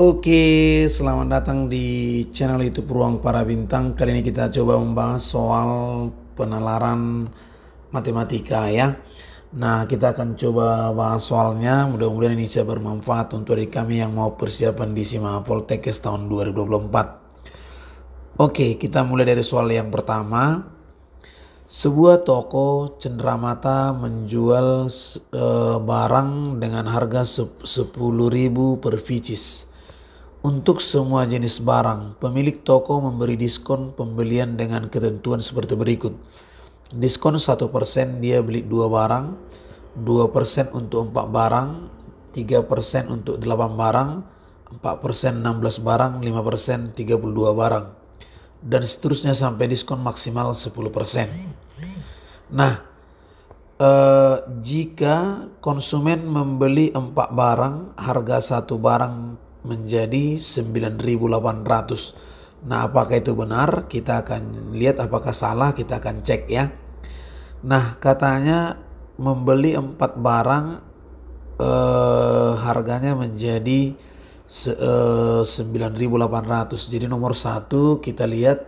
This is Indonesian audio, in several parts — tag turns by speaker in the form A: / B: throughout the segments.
A: Oke, selamat datang di channel YouTube Ruang Para Bintang. Kali ini kita coba membahas soal penalaran matematika ya. Nah, kita akan coba bahas soalnya. Mudah-mudahan ini bisa bermanfaat untuk adik kami yang mau persiapan di SIMA Poltekkes tahun 2024. Oke, kita mulai dari soal yang pertama. Sebuah toko cenderamata menjual barang dengan harga 10.000 per pieces. Untuk semua jenis barang, pemilik toko memberi diskon pembelian dengan ketentuan seperti berikut. Diskon 1% dia beli 2 barang, 2% untuk 4 barang, 3% untuk 8 barang, 4% 16 barang, 5% 32 barang. Dan seterusnya sampai diskon maksimal 10%. Nah, jika konsumen membeli 4 barang, harga satu barang menjadi 9.800. Nah, apakah itu benar? Kita akan lihat. Apakah salah? Kita akan cek ya. Nah, katanya membeli 4 barang harganya menjadi 9.800. Jadi nomor 1 kita lihat.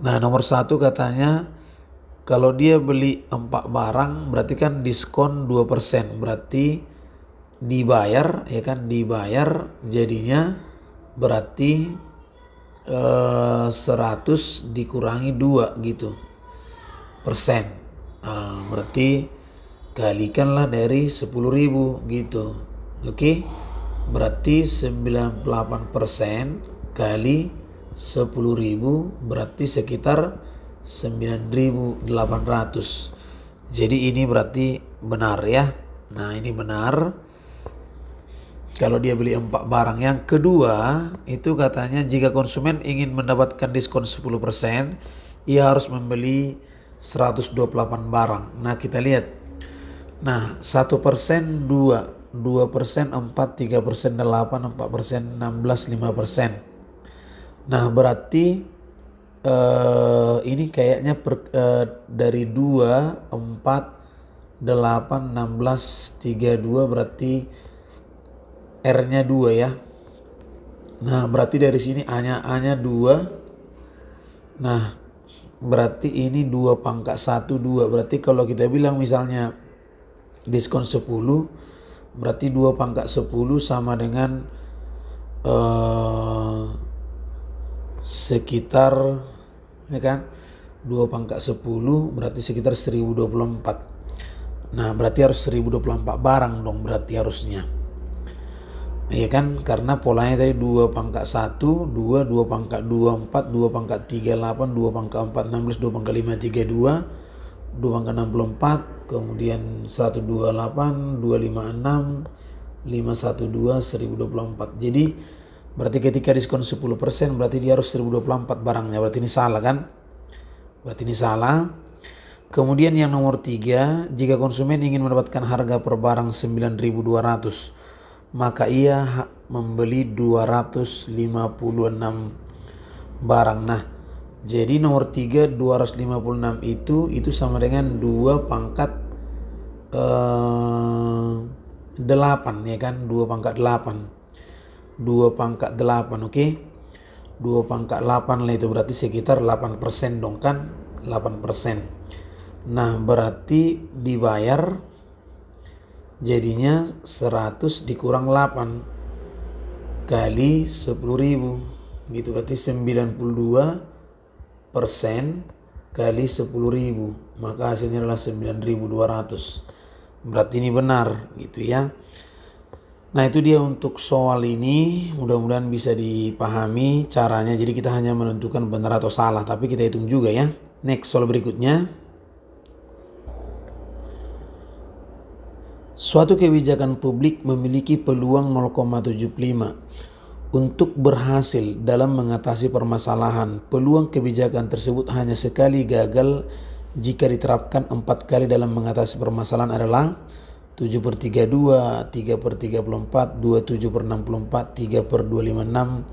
A: Nah, nomor 1 katanya kalau dia beli 4 barang berarti kan diskon 2%. Berarti dibayar ya kan, dibayar jadinya berarti 100 dikurangi 2 gitu persen. Berarti kalikanlah dari 10.000 gitu. Oke, berarti 98% kali 10.000 berarti sekitar 9.800. Jadi ini berarti benar ya. Nah, ini benar kalau dia beli 4 barang. Yang kedua itu katanya jika konsumen ingin mendapatkan diskon 10%, ia harus membeli 128 barang. Nah, kita lihat. Nah, 1% 2, 2% 4, 3% 8, 4% 16, 5%. Nah, berarti ini kayaknya dari 2, 4, 8, 16, 32 berarti R-nya 2 ya. Nah, berarti dari sini A-nya 2. Nah, berarti ini 2 pangkat 1, 2. Berarti kalau kita bilang misalnya diskon 10, berarti 2 pangkat 10 sama dengan sekitar ya kan, 2 pangkat 10 berarti sekitar 1024. Nah, berarti harus 1024 barang dong berarti harusnya. Ya kan, karena polanya tadi 2 pangkat 1, 2, 2 pangkat 2, 4, 2 pangkat 3, 8, 2 pangkat 4, 16, 2 pangkat 5, 3, 2, 2 pangkat 64, kemudian 128, 256, 512, 1024. Jadi berarti ketika diskon 10% berarti dia harus 1024 barangnya. Berarti ini salah kan? Berarti ini salah. Kemudian yang nomor 3, jika konsumen ingin mendapatkan harga per barang 9.200, maka ia membeli 256 barang. Nah, jadi nomor 3 256 itu sama dengan 2 pangkat 8 ya kan, 2 pangkat 8. 2 pangkat 8, oke. 2 pangkat 8 lah, itu berarti sekitar 8% dong kan, 8%. Nah, berarti dibayar jadinya 100 dikurang 8 kali 10.000 gitu, berarti 92% kali 10.000, maka hasilnya adalah 9.200. Berarti ini benar gitu ya. Nah, itu dia untuk soal ini. Mudah-mudahan bisa dipahami caranya. Jadi kita hanya menentukan benar atau salah, tapi kita hitung juga ya. Next, soal berikutnya. Suatu kebijakan publik memiliki peluang 0,75 untuk berhasil dalam mengatasi permasalahan. Peluang kebijakan tersebut hanya sekali gagal jika diterapkan 4 kali dalam mengatasi permasalahan adalah 7/32, 3/34, 27/64, 3/256,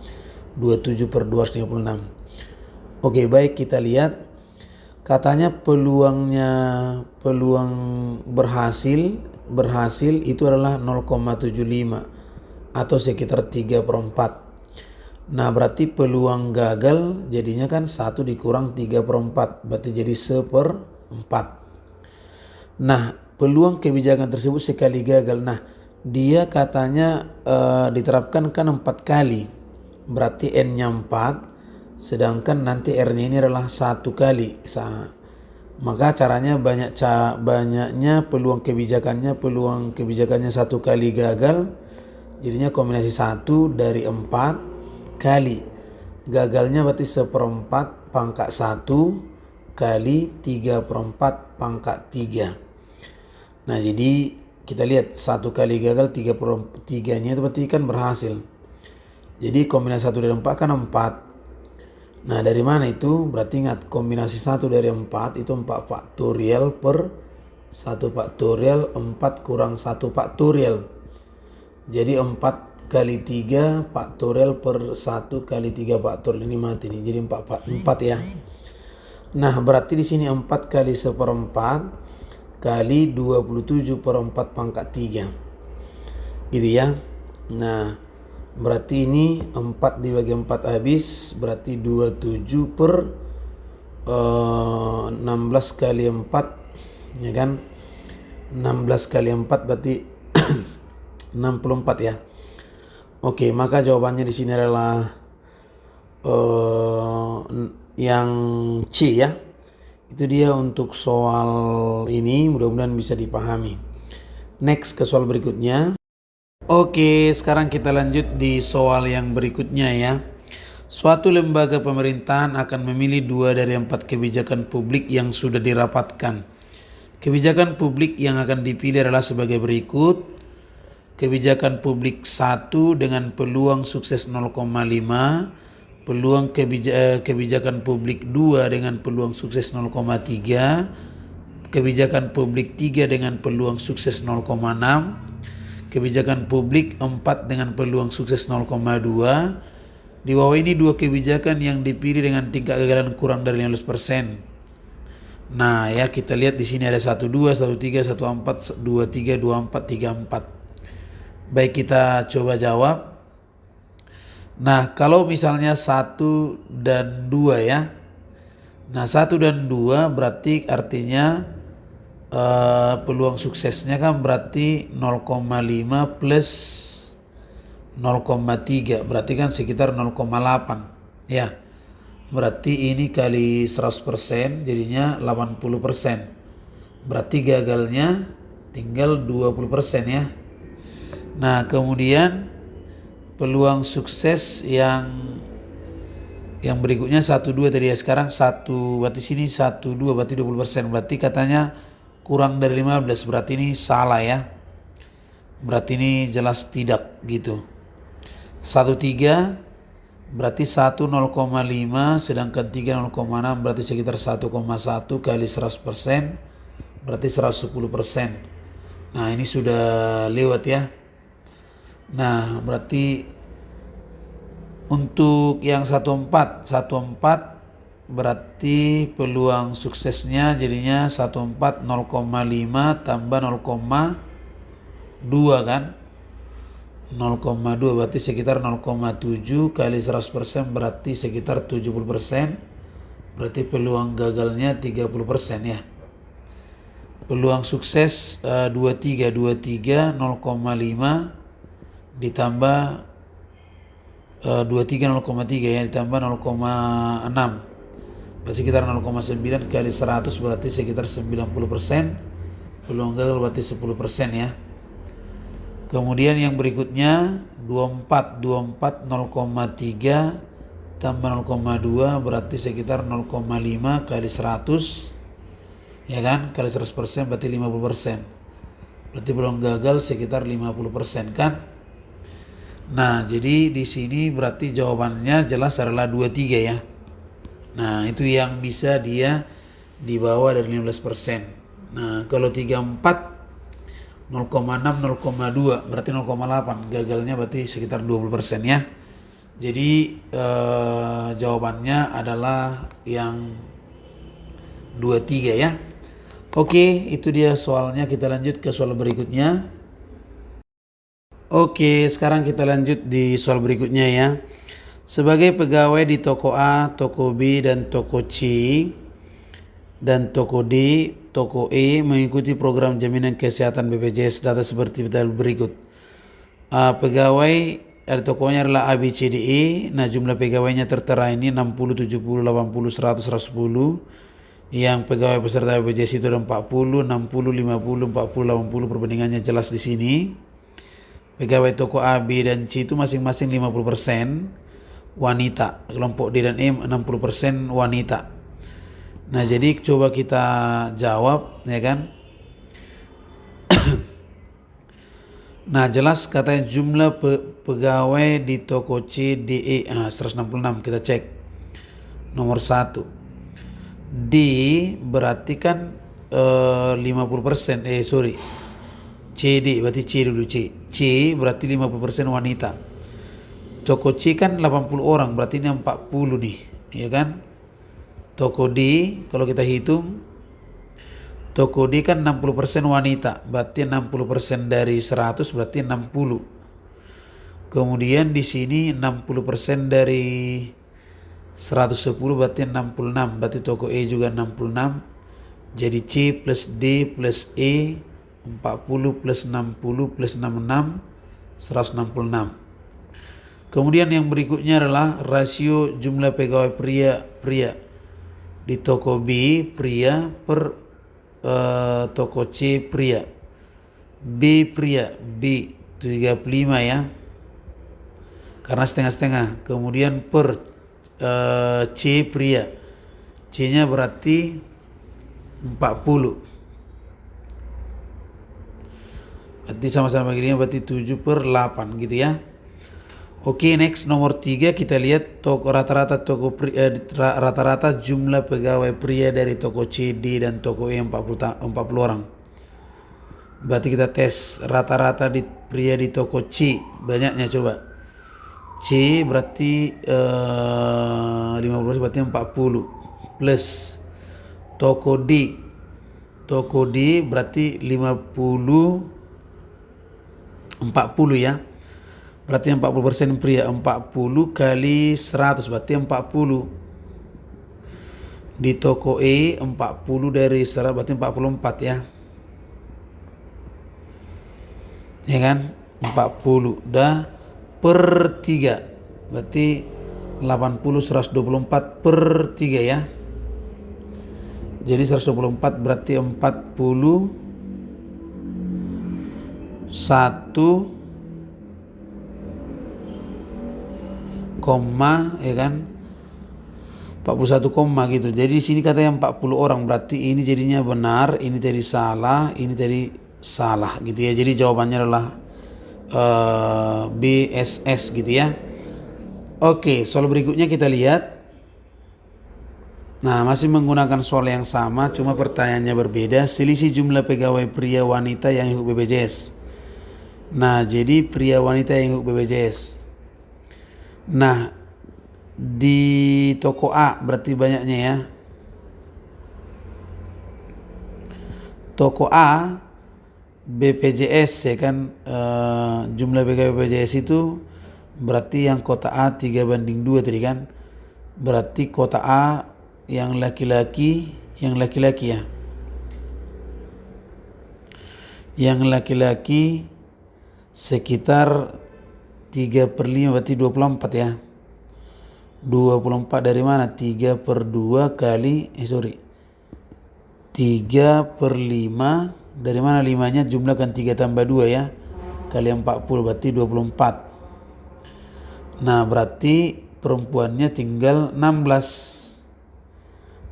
A: 27/256. Oke, baik, kita lihat. Katanya peluang berhasil itu adalah 0,75 atau sekitar 3/4. Nah berarti peluang gagal jadinya kan 1 dikurang 3/4, berarti jadi 1/4. Nah peluang kebijakan tersebut sekali gagal. Nah dia katanya diterapkan kan 4 kali, berarti N-nya 4, sedangkan nanti R-nya ini adalah 1 kali. Maka caranya banyaknya peluang kebijakannya 1 kali gagal, jadinya kombinasi 1 dari 4 kali gagalnya berarti 1/4 pangkat 1 kali 3/4 pangkat 3. Nah jadi kita lihat 1 kali gagal 3/3-nya itu berarti kan berhasil. Jadi kombinasi 1 dari 4 kan 4. Nah dari mana itu? Berarti ingat kombinasi 1 dari 4 itu 4 faktorial per 1 faktorial, 4 kurang 1 faktorial. Jadi 4 kali 3 faktorial per 1 kali 3 faktorial, ini mati nih, jadi 4 ya. Nah berarti di sini 4 kali 1/4 kali 27/4 pangkat 3 gitu ya. Nah berarti ini 4 dibagi 4 habis, berarti 27 per 16 kali 4 ya kan, 16 kali 4 berarti 64 ya. Oke, maka jawabannya di sini adalah yang C ya. Itu dia untuk soal ini, mudah-mudahan bisa dipahami. Next ke soal berikutnya. Oke, sekarang kita lanjut di soal yang berikutnya ya. Suatu lembaga pemerintahan akan memilih 2 dari 4 kebijakan publik yang sudah dirapatkan. Kebijakan publik yang akan dipilih adalah sebagai berikut. Kebijakan publik 1 dengan peluang sukses 0,5, peluang kebijakan publik 2 dengan peluang sukses 0,3, kebijakan publik 3 dengan peluang sukses 0,6, kebijakan publik 4 dengan peluang sukses 0,2. Di bawah ini 2 kebijakan yang dipilih dengan tingkat kegagalan kurang dari 15%. Nah ya kita lihat di sini ada 12, 13, 14, 23, 24, 34. Baik, kita coba jawab. Nah kalau misalnya 1 dan 2 ya. Nah 1 dan 2 berarti artinya peluang suksesnya kan berarti 0,5 plus 0,3, berarti kan sekitar 0,8 ya. Berarti ini kali 100% jadinya 80%. Berarti gagalnya tinggal 20% ya. Nah kemudian peluang sukses yang berikutnya 1, 2 tadi ya. Sekarang 1, berarti sini 1, 2 berarti 20%. Berarti katanya kurang dari 15, berarti ini salah ya. Berarti ini jelas tidak gitu. 1, 3 berarti 1 0,5 sedangkan 3 0,6 berarti sekitar 1,1 kali 100% berarti 110%. Nah ini sudah lewat ya. Nah berarti untuk yang 14 berarti peluang suksesnya jadinya 14 0,5 tambah 0,2 kan, 0,2 berarti sekitar 0,7 kali 100% berarti sekitar 70%, berarti peluang gagalnya 30% ya. Peluang sukses 23 0,5 ditambah 23 0,3 ya ditambah 0,6 berarti sekitar 0,9 kali 100 berarti sekitar 90%, peluang gagal berarti 10% ya. Kemudian yang berikutnya 24 0,3 tambah 0,2 berarti sekitar 0,5 kali 100 ya kan, kali 100% berarti 50%, berarti peluang gagal sekitar 50% kan. Nah jadi di sini berarti jawabannya jelas adalah 23 ya. Nah itu yang bisa dia di bawah dari 15%. Nah kalau 34 0,6 0,2 berarti 0,8, gagalnya berarti sekitar 20% ya. Jadi jawabannya adalah yang 23 ya. Oke, itu dia soalnya. Kita lanjut ke soal berikutnya. Oke, sekarang kita lanjut di soal berikutnya ya. Sebagai pegawai di toko A, toko B, dan toko C, dan toko D, toko E mengikuti program jaminan kesehatan BPJS, data seperti berikut. Pegawai dari tokonya adalah A, B, C, D, E. Nah, jumlah pegawainya tertera ini 60, 70, 80, 100, 110. Yang pegawai peserta BPJS itu ada 40, 60, 50, 40, 80. Perbandingannya jelas di sini. Pegawai toko A, B, dan C itu masing-masing 50% wanita. Kelompok D dan E 60% wanita. Nah, jadi coba kita jawab, ya kan? Nah, jelas katanya jumlah pegawai di toko C, D, E 166. Kita cek. Nomor 1. D berarti kan 50%. CD berarti C dulu, C berarti 50% wanita. Toko C kan 80 orang, berarti ini 40 nih, ya kan? Toko D kalau kita hitung, toko D kan 60% wanita, berarti 60% dari 100 berarti 60. Kemudian di sini 60% dari 110 berarti 66, berarti toko E juga 66. Jadi C plus D plus E 40 plus 60 plus 66 166. Kemudian yang berikutnya adalah rasio jumlah pegawai pria di toko B pria per toko C pria. B pria, B 35 ya, karena setengah-setengah. Kemudian per C pria, C nya berarti 40. Berarti sama-sama begini, berarti 7/8 gitu ya. Oke, next nomor 3 kita lihat rata-rata jumlah pegawai pria dari toko C, D, dan toko E 40 orang. Berarti kita tes rata-rata di pria di toko C, banyaknya coba. C berarti 50 berarti 40 plus toko D. Toko D berarti 40 ya. Berarti 40% pria. 40 kali 100 berarti 40. Di toko E 40 dari 100 berarti 44 ya. Ya kan? 40 dah per 3. Berarti 80 124 per 3 ya. Jadi 124 berarti 41 koma, ya kan, 41 koma gitu. Jadi di sini katanya 40 orang, berarti ini jadinya benar, ini tadi salah, ini tadi salah gitu ya. Jadi jawabannya adalah BSS gitu ya. Oke, soal berikutnya kita lihat. Nah, masih menggunakan soal yang sama, cuma pertanyaannya berbeda. Selisih jumlah pegawai pria wanita yang ikut BPJS. Nah, jadi pria wanita yang ikut BPJS. Nah, di toko A berarti banyaknya ya. Toko A BPJS ya kan, jumlah pegawai BPJS itu berarti yang kota A 3/2 tadi kan. Berarti kota A yang laki-laki ya. Yang laki-laki sekitar 3/5 berarti 24 ya. 24 dari mana? 3/2 kali 3/5 dari mana 5-nya? Jumlahkan 3 tambah 2 ya, kali 40 berarti 24. Nah, berarti perempuannya tinggal 16.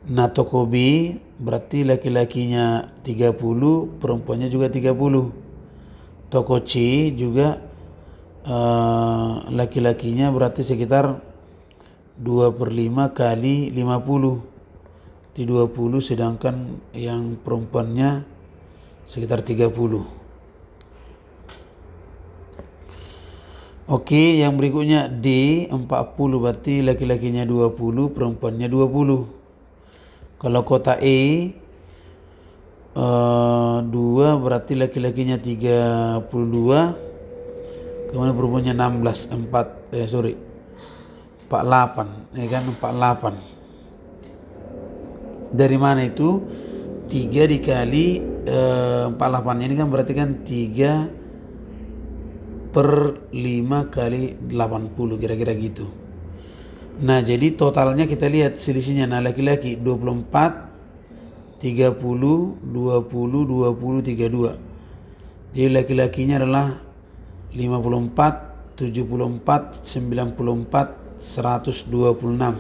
A: Nah, toko B berarti laki-lakinya 30, perempuannya juga 30. Toko C juga laki-lakinya berarti sekitar 2/5 kali 50 di 20, sedangkan yang perempuannya sekitar 30. Oke, yang berikutnya D 40 berarti laki-lakinya 20, perempuannya 20. Kalau kota E 2 berarti laki-lakinya 32, Kemudian beruntungnya 16, 48, ya kan, 48. Dari mana itu? 3 dikali 48, ini kan berarti kan 3 per 5 kali 80, kira-kira gitu. Nah, jadi totalnya kita lihat selisihnya. Nah, laki-laki 24, 30, 20, 20, 32. Jadi laki-lakinya adalah 54, 74, 94, 126.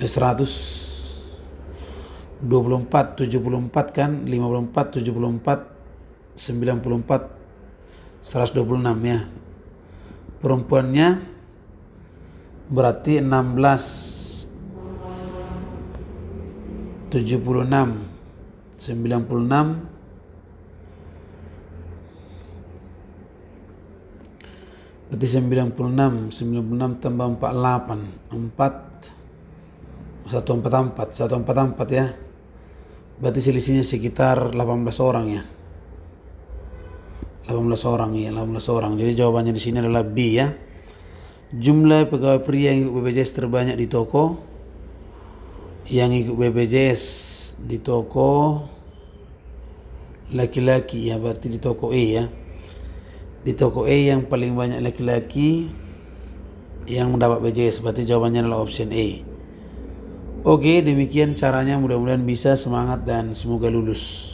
A: 124, 74 kan, 54, 74, 94, 126 ya. Perempuannya berarti 16, 76, 96, berarti 96 tambah 48, 144 ya. Berarti selisihnya sekitar 18 orang ya. 18 orang ya, 18 orang. Jadi jawabannya di sini adalah B ya. Jumlah pegawai pria yang ikut BPJS terbanyak di toko. Yang ikut BPJS di toko laki-laki ya, berarti di toko E ya. Di toko E yang paling banyak laki-laki yang mendapat BPJS, berarti jawabannya adalah option E. Oke, demikian caranya, mudah-mudahan bisa, semangat dan semoga lulus.